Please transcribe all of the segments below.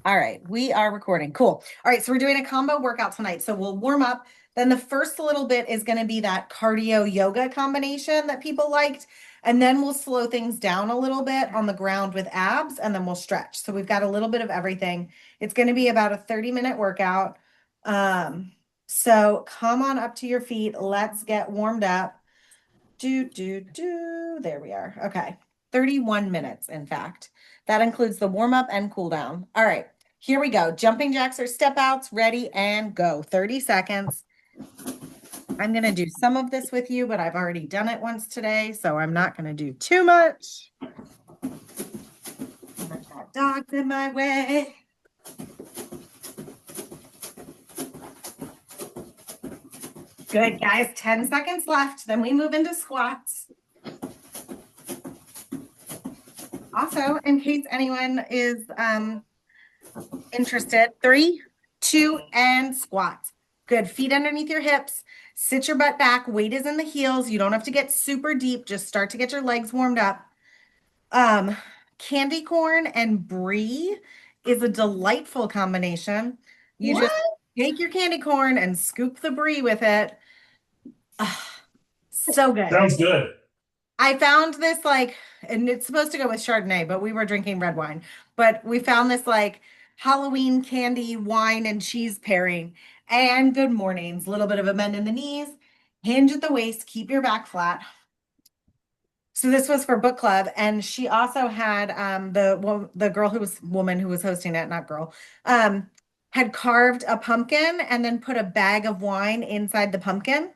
All right, we are recording. Cool. All right, so we're doing a combo workout tonight. So we'll warm up. Then the first little bit is going to be that cardio yoga combination that people liked. And then we'll slow things down a little bit on the ground with abs, and then we'll stretch. So we've got a little bit of everything. It's going to be about a 30-minute workout. So come on up to your feet. Let's get warmed up. There we are. Okay. 31 minutes, in fact. That includes the warm up and cool down. All right, here we go. Jumping jacks or step outs, ready and go. 30 seconds. I'm going to do some of this with you, but I've already done it once today, so I'm not going to do too much. I've got dogs in my way. Good, guys. 10 seconds left. Then we move into squats. Also, in case anyone is interested, 3, 2, and squats. Good. Feet underneath your hips. Sit your butt back. Weight is in the heels. You don't have to get super deep. Just start to get your legs warmed up. Candy corn and brie is a delightful combination. You just take your candy corn and scoop the brie with it. So good. Sounds good. I found this and it's supposed to go with Chardonnay, but we were drinking red wine. But we found this Halloween candy, wine, and cheese pairing. And good mornings. A little bit of a bend in the knees, hinge at the waist, keep your back flat. So this was for book club, and she also had the girl woman who was hosting it, not girl, had carved a pumpkin and then put a bag of wine inside the pumpkin.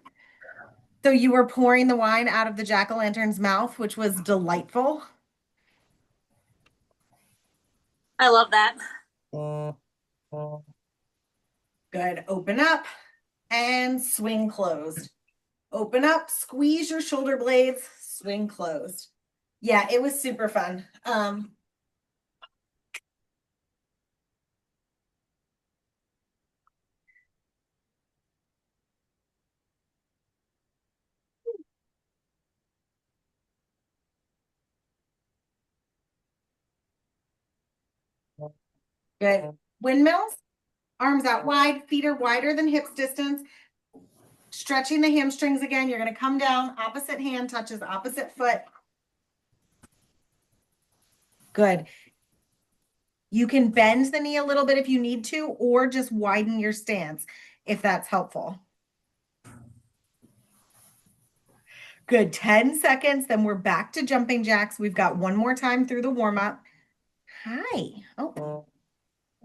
So you were pouring the wine out of the jack-o'-lantern's mouth, which was delightful. I love that. Good. Open up and swing closed. Open up, squeeze your shoulder blades, swing closed. Yeah, it was super fun. Good. Windmills, arms out wide, feet are wider than hips distance. Stretching the hamstrings again. You're going to come down, opposite hand touches opposite foot. Good. You can bend the knee a little bit if you need to, or just widen your stance if that's helpful. Good. 10 seconds. Then we're back to jumping jacks. We've got one more time through the warm up. Hi. Oh,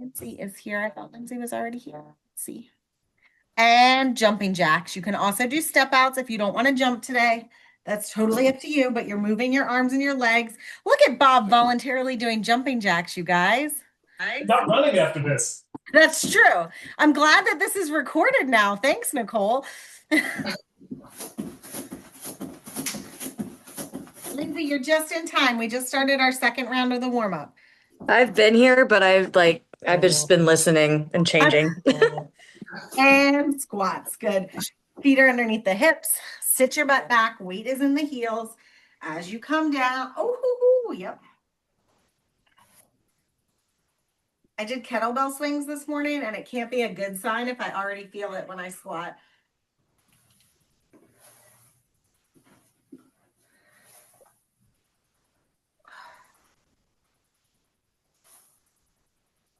Lindsay is here. I thought Lindsay was already here. Let's see. And jumping jacks. You can also do step outs if you don't want to jump today. That's totally up to you, but you're moving your arms and your legs. Look at Bob voluntarily doing jumping jacks, you guys. Not running after this. That's true. I'm glad that this is recorded now. Thanks, Nicole. Lindsay, you're just in time. We just started our second round of the warm-up. I've been here, but I've just been listening and changing. And squats. Good. Feet are underneath the hips. Sit your butt back. Weight is in the heels. As you come down. Oh, yep. I did kettlebell swings this morning, and it can't be a good sign if I already feel it when I squat.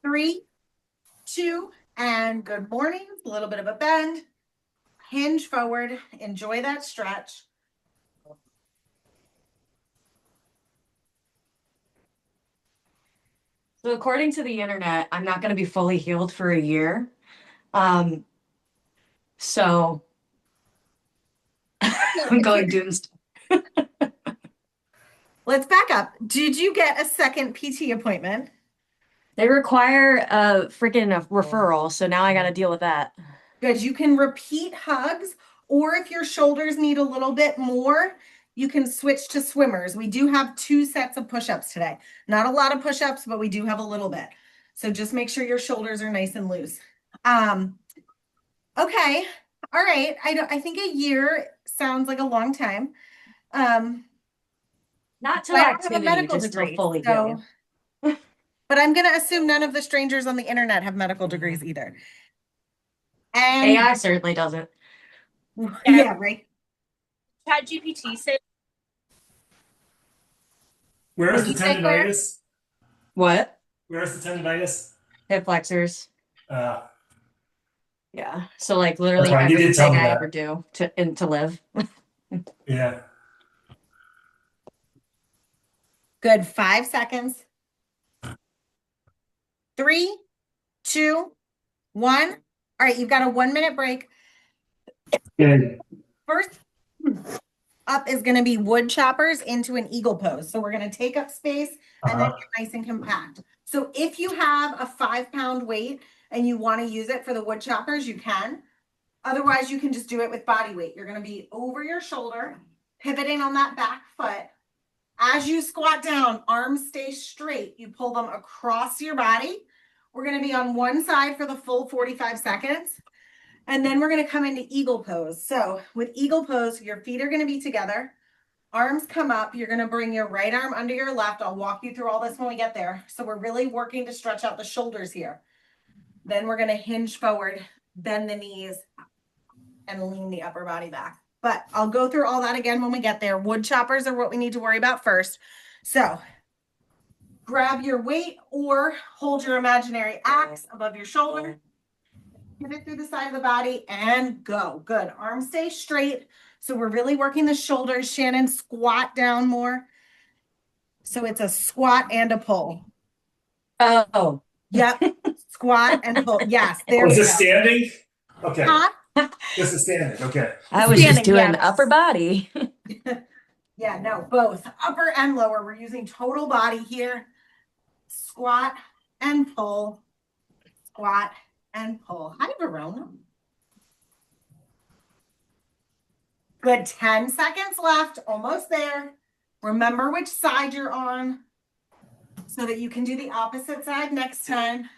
Three, 2, and good morning. A little bit of a bend. Hinge forward. Enjoy that stretch. So according to the internet, I'm not going to be fully healed for a year. So I'm going doomsday. Let's back up. Did you get a second PT appointment? They require a freaking referral, so now I got to deal with that. Good. You can repeat hugs, or if your shoulders need a little bit more, you can switch to swimmers. We do have 2 sets of push-ups today. Not a lot of push-ups, but we do have a little bit. So just make sure your shoulders are nice and loose. Okay. All right. I think a year sounds like a long time. Not to I don't have a activity, medical just degree, till fully so healed. But I'm gonna assume none of the strangers on the internet have medical degrees either. And AI certainly doesn't. yeah, right. ChatGPT said Where's the What'd you say, Claire? tendonitis? What? Where's the tendonitis? Hip flexors. Uh, Yeah. So like literally That's right, you did tell everything me I that. ever do to live. yeah. Good. 5 seconds. 3, 2, 1. All right, you've got a 1-minute break. Okay. First up is going to be wood choppers into an eagle pose. So we're going to take up space and then Uh-huh. get nice and compact. So if you have a 5-pound weight and you want to use it for the wood choppers, you can. Otherwise, you can just do it with body weight. You're going to be over your shoulder, pivoting on that back foot. As you squat down, arms stay straight. You pull them across your body. We're going to be on one side for the full 45 seconds. And then we're going to come into eagle pose. So with eagle pose, your feet are going to be together. Arms come up. You're going to bring your right arm under your left. I'll walk you through all this when we get there. So we're really working to stretch out the shoulders here. Then we're going to hinge forward, bend the knees, and lean the upper body back. But I'll go through all that again when we get there. Wood choppers are what we need to worry about first. So grab your weight or hold your imaginary axe above your shoulder. Pivot through the side of the body and go. Good. Arms stay straight. So we're really working the shoulders. Shannon, squat down more. So it's a squat and a pull. Oh. Yep. Squat and pull. Yes. There Oh, we is go. this standing? Okay. Huh? This is standing. Okay. I was just Standing, doing yes. upper body. Yeah, no, both upper and lower. We're using total body here. Squat and pull. Squat and pull. Hi, Verona. Good. 10 seconds left. Almost there. Remember which side you're on so that you can do the opposite side next time.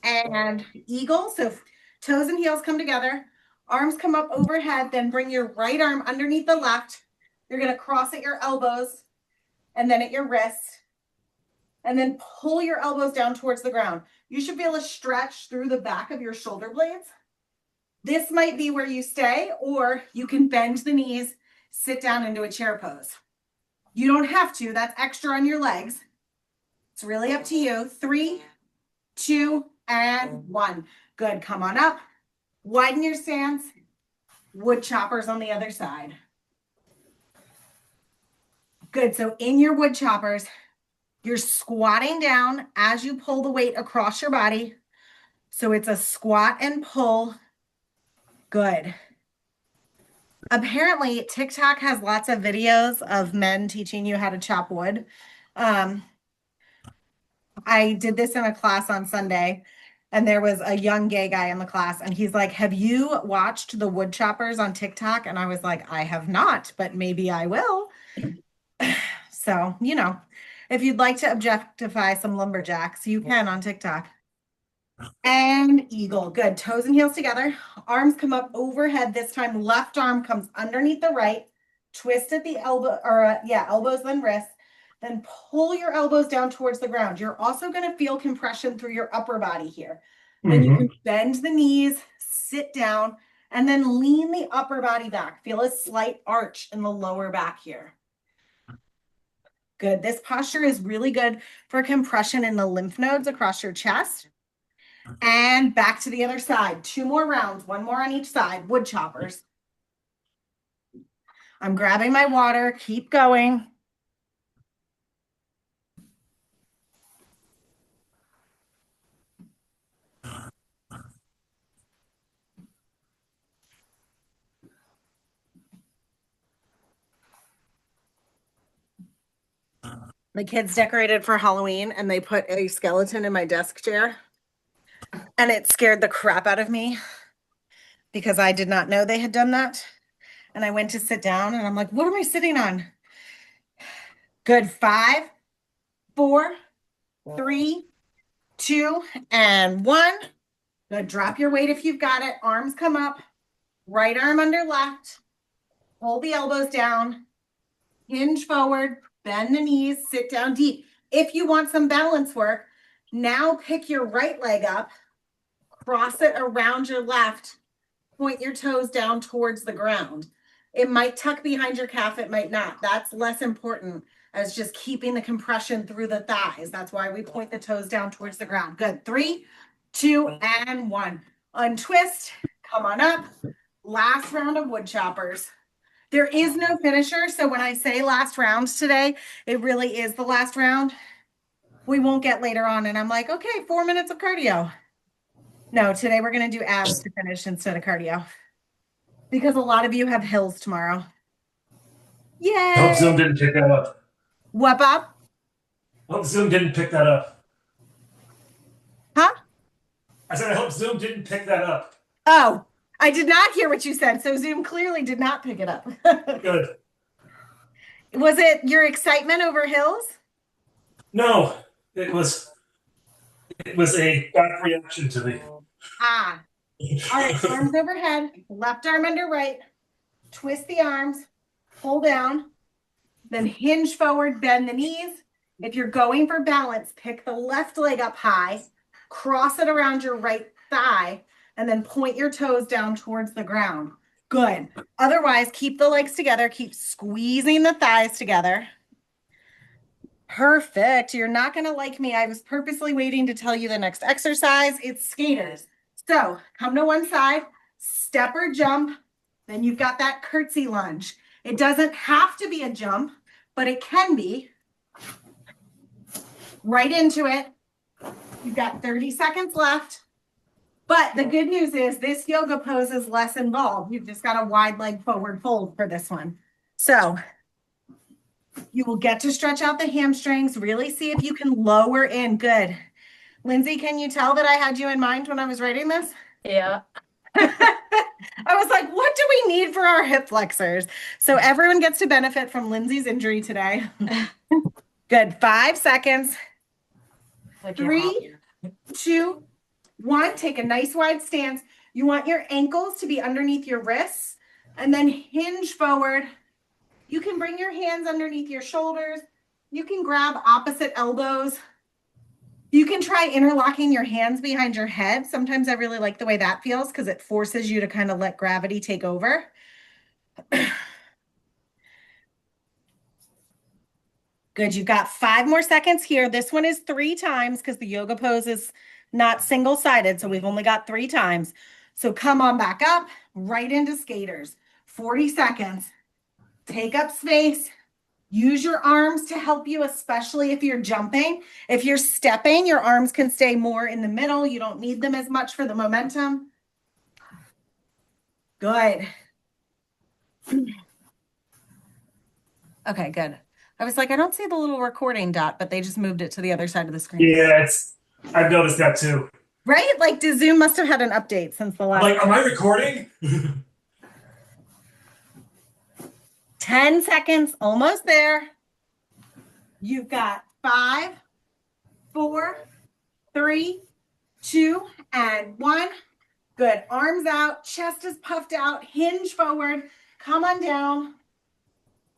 And eagle. So toes and heels come together. Arms come up overhead. Then bring your right arm underneath the left. You're going to cross at your elbows and then at your wrists. And then pull your elbows down towards the ground. You should feel a stretch through the back of your shoulder blades. This might be where you stay, or you can bend the knees, sit down into a chair pose. You don't have to. That's extra on your legs. It's really up to you. 3, 2, and 1. Good. Come on up. Widen your stance. Wood choppers on the other side. Good. So in your wood choppers, you're squatting down as you pull the weight across your body. So it's a squat and pull. Good. Apparently, TikTok has lots of videos of men teaching you how to chop wood. I did this in a class on Sunday, and there was a young gay guy in the class, and he's like, "Have you watched the wood choppers on TikTok?" And I was like, "I have not, but maybe I will." So, if you'd like to objectify some lumberjacks, you can on TikTok. And eagle. Good. Toes and heels together. Arms come up overhead. This time, left arm comes underneath the right. Twist at the elbow, or elbows, then wrists. Then pull your elbows down towards the ground. You're also going to feel compression through your upper body here. Then you can bend the knees, sit down, and then lean the upper body back. Feel a slight arch in the lower back here. Good. This posture is really good for compression in the lymph nodes across your chest. And back to the other side. 2 more rounds, 1 more on each side. Wood choppers. I'm grabbing my water. Keep going. The kids decorated for Halloween and they put a skeleton in my desk chair. And it scared the crap out of me because I did not know they had done that. And I went to sit down and I'm like, what am I sitting on? Good. 5, 4, 3, 2, and 1. Good. Drop your weight if you've got it. Arms come up. Right arm under left. Pull the elbows down. Hinge forward. Bend the knees. Sit down deep. If you want some balance work, now pick your right leg up, cross it around your left, point your toes down towards the ground. It might tuck behind your calf, it might not. That's less important as just keeping the compression through the thighs. That's why we point the toes down towards the ground. Good. 3, 2, and 1. Untwist. Come on up. Last round of wood choppers. There is no finisher. So when I say last round today, it really is the last round. We won't get later on. And I'm like, okay, 4 minutes of cardio. No, today we're going to do abs to finish instead of cardio. Because a lot of you have hills tomorrow. I hope Zoom Yay! didn't pick that up. What, Bob? I hope Zoom didn't pick that up. Huh? I said I hope Zoom didn't pick that up. Oh, I did not hear what you said. So Zoom clearly did not pick it up. Good. Was it your excitement over hills? No, it was a back reaction to the. Ah. All right, arms overhead, left arm under right. Twist the arms, pull down, then hinge forward, bend the knees. If you're going for balance, pick the left leg up high, cross it around your right thigh, and then point your toes down towards the ground. Good. Otherwise, keep the legs together, keep squeezing the thighs together. Perfect. You're not going to like me. I was purposely waiting to tell you the next exercise. It's skaters. So come to one side, step or jump, then you've got that curtsy lunge. It doesn't have to be a jump, but it can be. Right into it. You've got 30 seconds left. But the good news is this yoga pose is less involved. You've just got a wide leg forward fold for this one. So you will get to stretch out the hamstrings, really see if you can lower in. Good. Lindsay, can you tell that I had you in mind when I was writing this? Yeah. I was like, what do we need for our hip flexors? So everyone gets to benefit from Lindsay's injury today. Good. 5 seconds. 3, 2, 1. Take a nice wide stance. You want your ankles to be underneath your wrists and then hinge forward. You can bring your hands underneath your shoulders. You can grab opposite elbows. You can try interlocking your hands behind your head. Sometimes I really like the way that feels because it forces you to kind of let gravity take over. Good. You've got 5 more seconds here. This one is 3 times because the yoga pose is not single-sided. So we've only got 3 times. So come on back up, right into skaters. 40 seconds. Take up space. Use your arms to help you, especially if you're jumping. If you're stepping, your arms can stay more in the middle. You don't need them as much for the momentum. Good. Okay, good. I was like, I don't see the little recording dot, but they just moved it to the other side of the screen. Yeah, I've noticed that too. Right? Like, Zoom must have had an update since the I'm last. like, am I recording? 10 seconds, almost there. You've got 5, 4, 3, 2, and 1. Good. Arms out, chest is puffed out, hinge forward, come on down.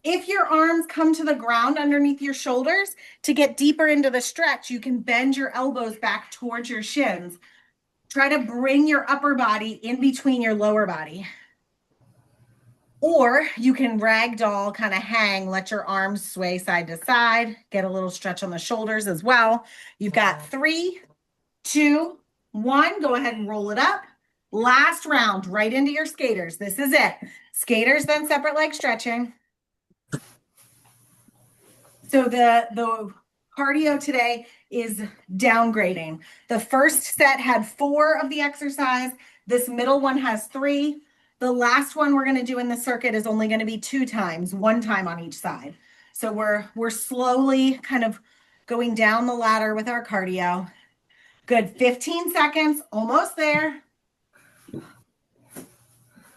If your arms come to the ground underneath your shoulders, to get deeper into the stretch, you can bend your elbows back towards your shins. Try to bring your upper body in between your lower body. Or you can ragdoll, kind of hang, let your arms sway side to side, get a little stretch on the shoulders as well. You've got 3, 2, 1. Go ahead and roll it up. Last round, right into your skaters. This is it. Skaters, then separate leg stretching. So the cardio today is downgrading. The first set had 4 of the exercise. This middle one has 3. The last one we're going to do in the circuit is only going to be 2 times, 1 time on each side. So we're slowly kind of going down the ladder with our cardio. Good. 15 seconds, almost there.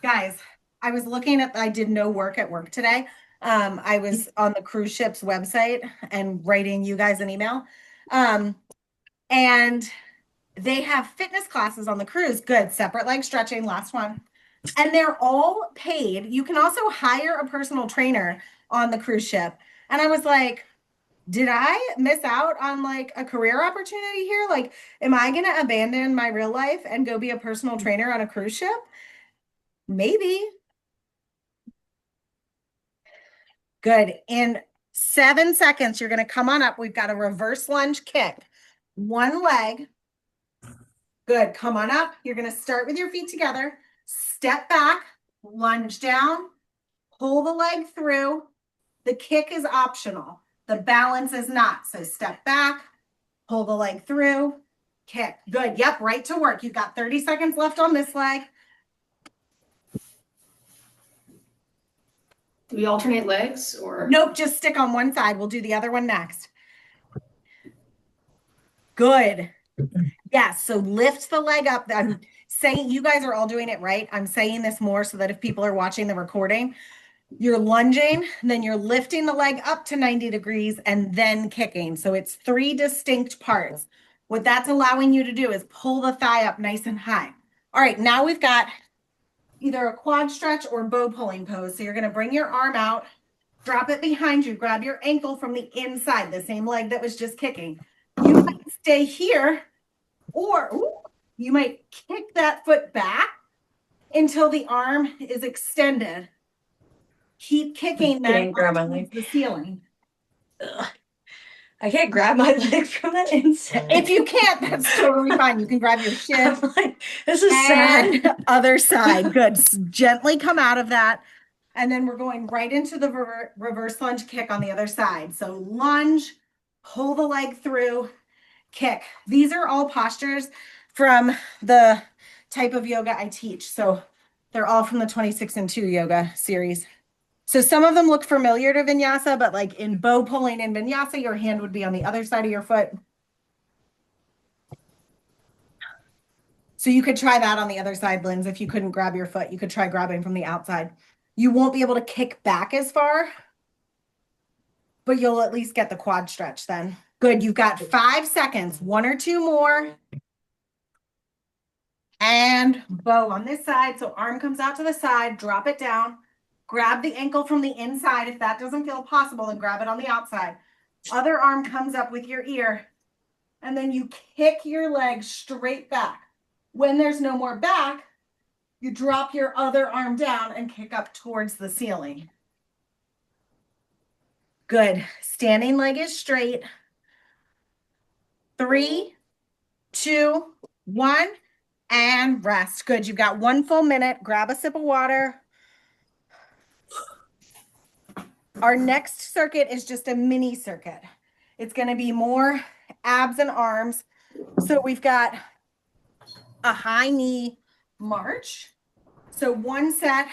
Guys, I was looking at, I did no work at work today. I was on the cruise ship's website and writing you guys an email. And they have fitness classes on the cruise. Good. Separate leg stretching. Last one. And they're all paid. You can also hire a personal trainer on the cruise ship. And I was like, did I miss out on like a career opportunity here? Like, am I going to abandon my real life and go be a personal trainer on a cruise ship? Maybe. Good. In 7 seconds, you're going to come on up. We've got a reverse lunge kick. One leg. Good. Come on up. You're going to start with your feet together. Step back, lunge down, pull the leg through. The kick is optional. The balance is not. So step back, pull the leg through, kick. Good. Yep. Right to work. You've got 30 seconds left on this leg. Do we alternate legs or? Nope. Just stick on one side. We'll do the other one next. Good. Yes. So lift the leg up. I'm saying you guys are all doing it right. I'm saying this more so that if people are watching the recording, you're lunging, then you're lifting the leg up to 90 degrees and then kicking. So it's 3 distinct parts. What that's allowing you to do is pull the thigh up nice and high. All right, now we've got either a quad stretch or bow pulling pose. So you're going to bring your arm out, drop it behind you, grab your ankle from the inside, the same leg that was just kicking. You might stay here, or you might kick that foot back until the arm is extended. Keep kicking that grab my towards leg. the ceiling. Ugh. I can't grab my leg from the inside. If you can't, that's totally fine. You can grab your shin. I'm like, this is sad. And other side. Good. Gently come out of that. And then we're going right into the reverse lunge kick on the other side. So lunge, pull the leg through, kick. These are all postures from the type of yoga I teach. So they're all from the 26 and 2 yoga series. So some of them look familiar to vinyasa, but like in bow pulling in vinyasa, your hand would be on the other side of your foot. So you could try that on the other side, Linz. If you couldn't grab your foot, you could try grabbing from the outside. You won't be able to kick back as far, but you'll at least get the quad stretch then. Good. You've got 5 seconds, 1 or 2 more. And bow on this side. So arm comes out to the side, drop it down. Grab the ankle from the inside. If that doesn't feel possible, and grab it on the outside. Other arm comes up with your ear. And then you kick your leg straight back. When there's no more back, you drop your other arm down and kick up towards the ceiling. Good. Standing leg is straight. 3, 2, 1, and rest. Good. You've got 1 full minute. Grab a sip of water. Our next circuit is just a mini circuit. It's going to be more abs and arms. So we've got a high knee march. So one set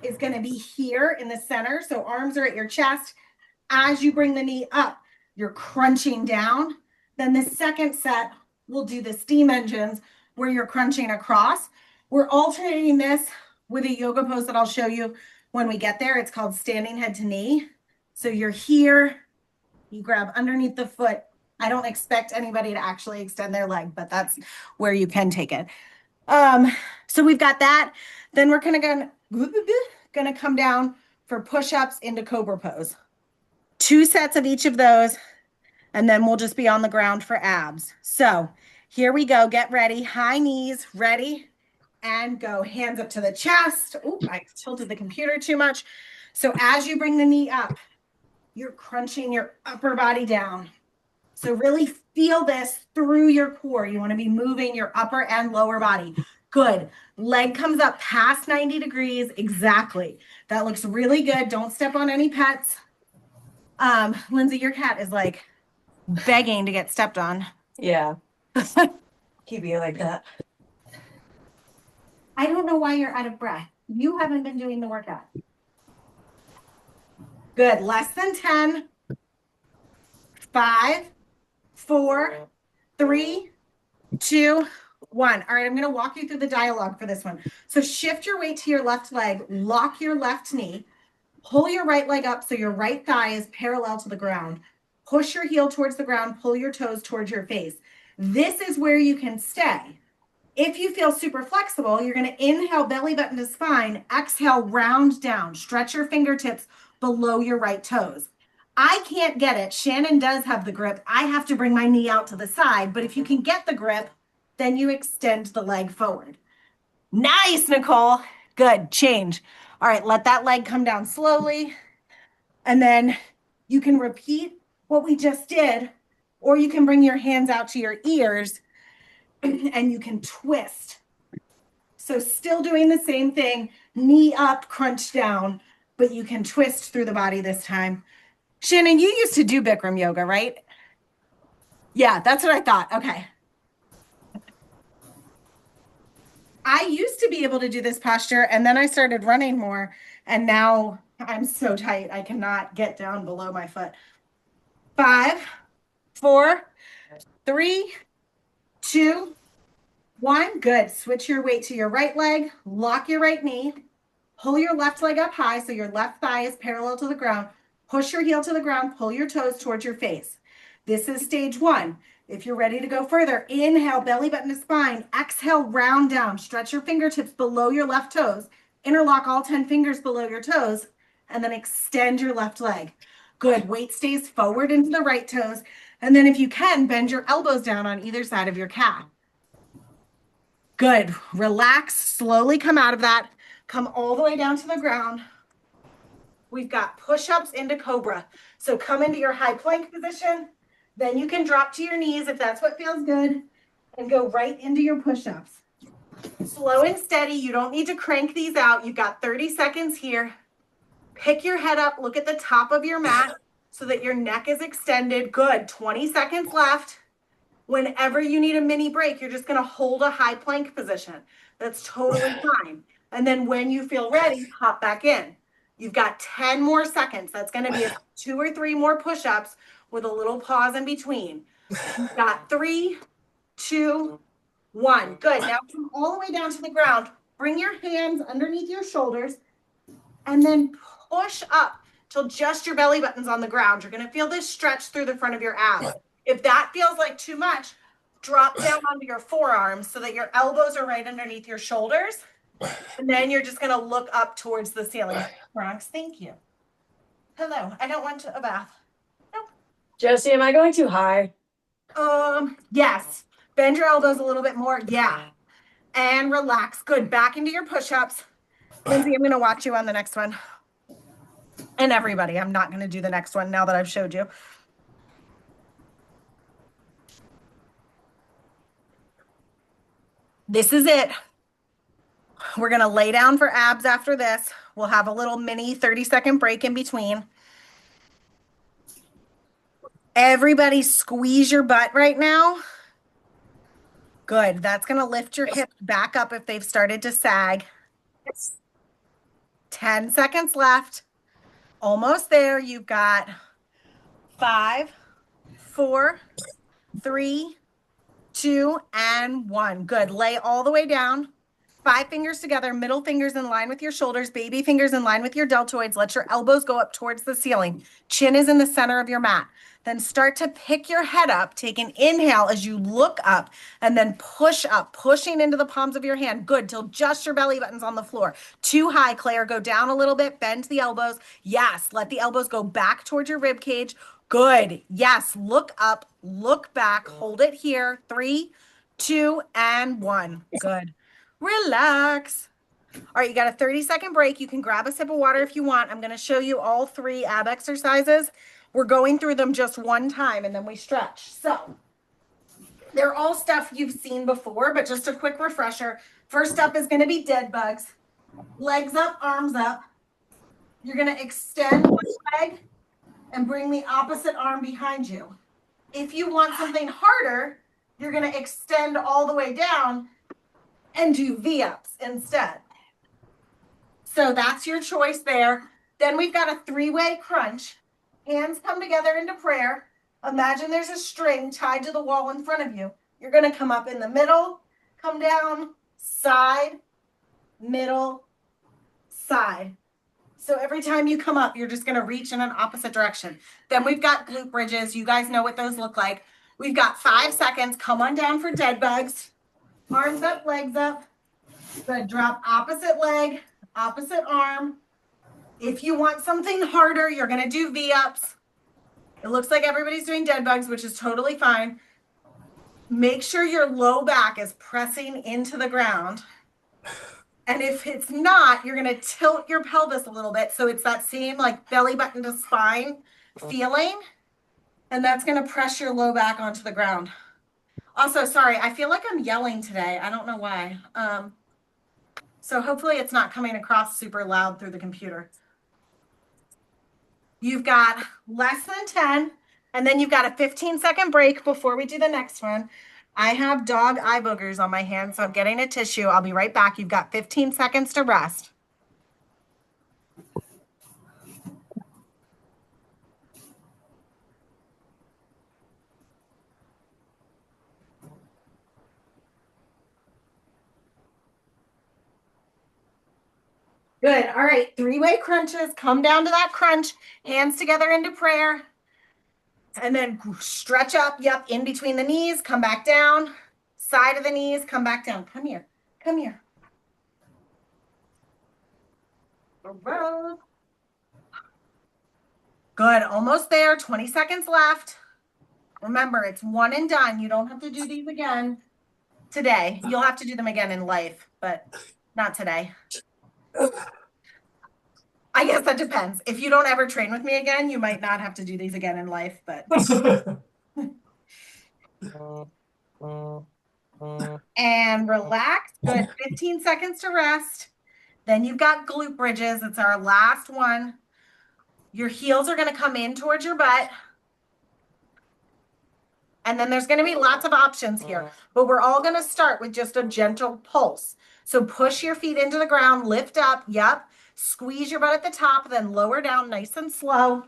is going to be here in the center. So arms are at your chest. As you bring the knee up, you're crunching down. Then the second set, we'll do the steam engines where you're crunching across. We're alternating this with a yoga pose that I'll show you when we get there. It's called standing head to knee. So you're here, you grab underneath the foot. I don't expect anybody to actually extend their leg, but that's where you can take it. So we've got that. Then we're gonna come down for push-ups into cobra pose. 2 sets of each of those, and then we'll just be on the ground for abs. So here we go. Get ready. High knees, ready, and go. Hands up to the chest. Oop, I tilted the computer too much. So as you bring the knee up, you're crunching your upper body down. So really feel this through your core. You want to be moving your upper and lower body. Good. Leg comes up past 90 degrees. Exactly. That looks really good. Don't step on any pets. Lindsay, your cat is like begging to get stepped on. Yeah. Keep you like that. I don't know why you're out of breath. You haven't been doing the workout. Good. Less than 10. 5, 4, 3, 2, 1. All right, I'm going to walk you through the dialogue for this one. So shift your weight to your left leg, lock your left knee, pull your right leg up so your right thigh is parallel to the ground. Push your heel towards the ground, pull your toes towards your face. This is where you can stay. If you feel super flexible, you're going to inhale, belly button to spine, exhale, round down, stretch your fingertips below your right toes. I can't get it. Shannon does have the grip. I have to bring my knee out to the side, but if you can get the grip, then you extend the leg forward. Nice, Nicole. Good. Change. All right, let that leg come down slowly. And then you can repeat what we just did, or you can bring your hands out to your ears and you can twist. So still doing the same thing, knee up, crunch down, but you can twist through the body this time. Shannon, you used to do Bikram yoga, right? Yeah, that's what I thought. Okay. I used to be able to do this posture, and then I started running more, and now I'm so tight I cannot get down below my foot. 5, 4, 3, 2, 1. Good. Switch your weight to your right leg, lock your right knee, pull your left leg up high so your left thigh is parallel to the ground. Push your heel to the ground, pull your toes towards your face. This is stage 1. If you're ready to go further, inhale, belly button to spine. Exhale, round down. Stretch your fingertips below your left toes. Interlock all 10 fingers below your toes, and then extend your left leg. Good. Weight stays forward into the right toes. And then if you can, bend your elbows down on either side of your calf. Good. Relax. Slowly come out of that. Come all the way down to the ground. We've got push-ups into cobra. So come into your high plank position. Then you can drop to your knees if that's what feels good and go right into your push-ups. Slow and steady. You don't need to crank these out. You've got 30 seconds here. Pick your head up. Look at the top of your mat so that your neck is extended. Good. 20 seconds left. Whenever you need a mini break, you're just going to hold a high plank position. That's totally fine. And then when you feel ready, hop back in. You've got 10 more seconds. That's going to be 2 or 3 more push-ups with a little pause in between. You've got 3, 2, 1. Good. Now come all the way down to the ground. Bring your hands underneath your shoulders and then push up till just your belly button's on the ground. You're going to feel this stretch through the front of your abs. If that feels like too much, drop down onto your forearms so that your elbows are right underneath your shoulders. And then you're just going to look up towards the ceiling. Bronx, thank you. Hello. I don't want a bath. Josie, am I going too high? Yes. Bend your elbows a little bit more. Yeah. And relax. Good. Back into your push-ups. Lindsay, I'm going to watch you on the next one. And everybody, I'm not going to do the next one now that I've showed you. This is it. We're going to lay down for abs after this. We'll have a little mini 30-second break in between. Everybody squeeze your butt right now. Good. That's going to lift your hips back up if they've started to sag. 10 seconds left. Almost there. You've got 5, 4, 3, 2, and 1. Good. Lay all the way down. 5 fingers together, middle fingers in line with your shoulders, baby fingers in line with your deltoids. Let your elbows go up towards the ceiling. Chin is in the center of your mat. Then start to pick your head up. Take an inhale as you look up and then push up, pushing into the palms of your hand. Good, till just your belly button's on the floor. Too high, Claire. Go down a little bit, bend the elbows. Yes, let the elbows go back towards your rib cage. Good. Yes, look up, look back, hold it here. 3, 2, and 1. Good. Relax. All right, you got a 30-second break. You can grab a sip of water if you want. I'm going to show you all 3 ab exercises. We're going through them just one time and then we stretch. So they're all stuff you've seen before, but just a quick refresher. First up is going to be dead bugs. Legs up, arms up. You're going to extend one leg and bring the opposite arm behind you. If you want something harder, you're going to extend all the way down and do V-ups instead. So that's your choice there. Then we've got a 3-way crunch. Hands come together into prayer. Imagine there's a string tied to the wall in front of you. You're going to come up in the middle, come down, side, middle, side. So every time you come up, you're just going to reach in an opposite direction. Then we've got glute bridges. You guys know what those look like. We've got 5 seconds. Come on down for dead bugs. Arms up, legs up. Good. Drop opposite leg, opposite arm. If you want something harder, you're going to do V-ups. It looks like everybody's doing dead bugs, which is totally fine. Make sure your low back is pressing into the ground. And if it's not, you're going to tilt your pelvis a little bit. So it's that same like belly button to spine feeling. And that's going to press your low back onto the ground. Also, sorry, I feel like I'm yelling today. I don't know why. So hopefully it's not coming across super loud through the computer. You've got less than 10, and then you've got a 15-second break before we do the next one. I have dog eye boogers on my hand, so I'm getting a tissue. I'll be right back. You've got 15 seconds to rest. Good. All right. 3-way crunches. Come down to that crunch. Hands together into prayer. And then stretch up. Yep. In between the knees. Come back down. Side of the knees. Come back down. Come here. Come here. Good. Almost there. 20 seconds left. Remember, it's one and done. You don't have to do these again today. You'll have to do them again in life, but not today. I guess that depends. If you don't ever train with me again, you might not have to do these again in life, but. And relax. Good. 15 seconds to rest. Then you've got glute bridges. It's our last one. Your heels are going to come in towards your butt. And then there's going to be lots of options here, but we're all going to start with just a gentle pulse. So push your feet into the ground, lift up. Yep. Squeeze your butt at the top, then lower down nice and slow.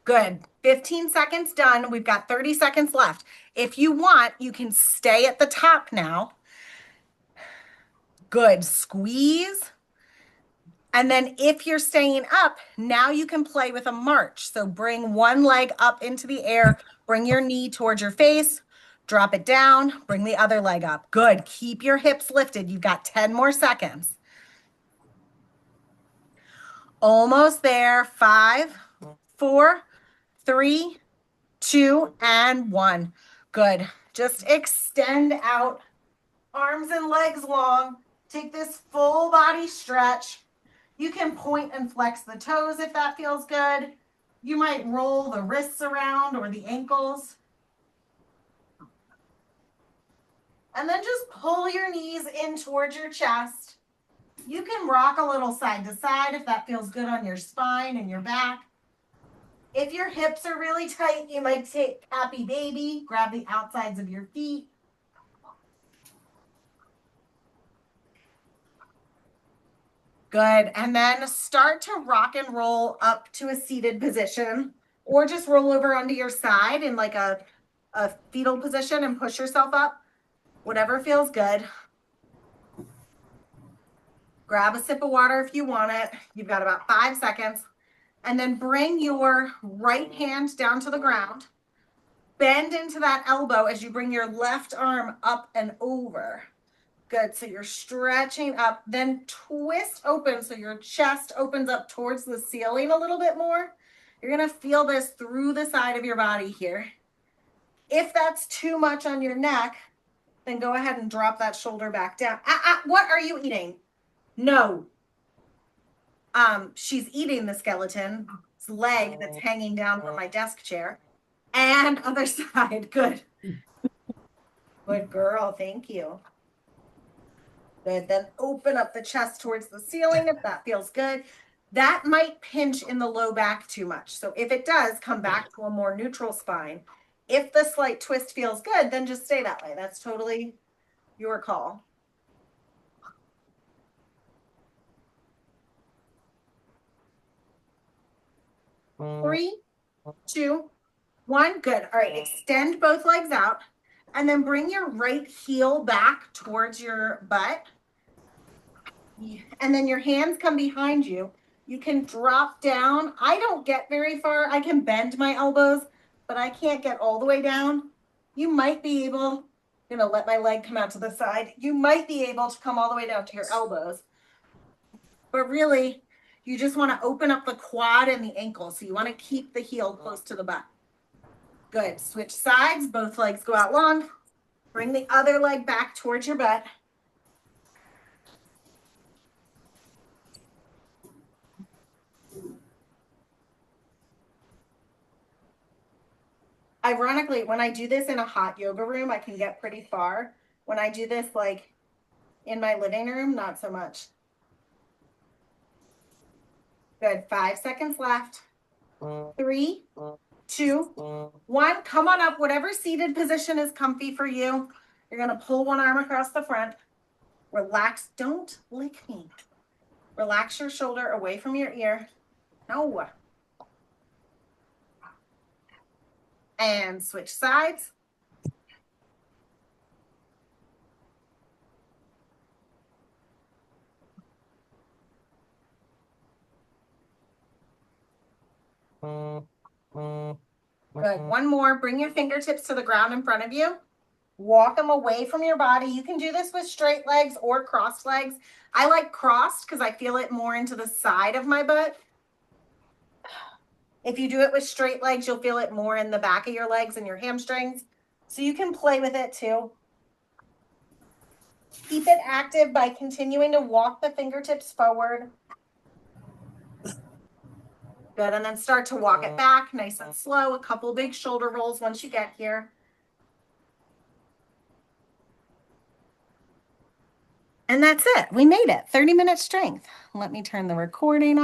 Good. 15 seconds done. We've got 30 seconds left. If you want, you can stay at the top now. Good. Squeeze. And then if you're staying up, now you can play with a march. So bring one leg up into the air, bring your knee towards your face, drop it down, bring the other leg up. Good. Keep your hips lifted. You've got 10 more seconds. Almost there. 5, 4, 3, 2, and 1. Good. Just extend out, arms and legs long. Take this full body stretch. You can point and flex the toes if that feels good. You might roll the wrists around or the ankles. And then just pull your knees in towards your chest. You can rock a little side to side if that feels good on your spine and your back. If your hips are really tight, you might take happy baby, grab the outsides of your feet. Good. And then start to rock and roll up to a seated position, or just roll over onto your side in like a fetal position and push yourself up. Whatever feels good. Grab a sip of water if you want it. You've got about 5 seconds. And then bring your right hand down to the ground. Bend into that elbow as you bring your left arm up and over. Good. So you're stretching up, then twist open so your chest opens up towards the ceiling a little bit more. You're going to feel this through the side of your body here. If that's too much on your neck, then go ahead and drop that shoulder back down. What are you eating? No. She's eating the skeleton's leg that's hanging down from my desk chair. And other side. Good. Good girl. Thank you. Good. Then open up the chest towards the ceiling if that feels good. That might pinch in the low back too much. So if it does, come back to a more neutral spine. If the slight twist feels good, then just stay that way. That's totally your call. Three, 2, 1. Good. All right. Extend both legs out and then bring your right heel back towards your butt. And then your hands come behind you. You can drop down. I don't get very far. I can bend my elbows, but I can't get all the way down. You might be able, let my leg come out to the side. You might be able to come all the way down to your elbows. But really, You just want to open up the quad and the ankle. So you want to keep the heel close to the butt. Good. Switch sides. Both legs go out long. Bring the other leg back towards your butt. Ironically, when I do this in a hot yoga room, I can get pretty far. When I do this like in my living room, not so much. Good. 5 seconds left. 3, 2, 1. Come on up. Whatever seated position is comfy for you. You're going to pull one arm across the front. Relax. Don't lick me. Relax your shoulder away from your ear. No. And switch sides. Good. One more. Bring your fingertips to the ground in front of you. Walk them away from your body. You can do this with straight legs or crossed legs. I like crossed because I feel it more into the side of my butt. If you do it with straight legs, you'll feel it more in the back of your legs and your hamstrings. So you can play with it too. Keep it active by continuing to walk the fingertips forward. Good. And then start to walk it back nice and slow. A couple big shoulder rolls once you get here. And that's it. We made it. 30-minute strength. Let me turn the recording off.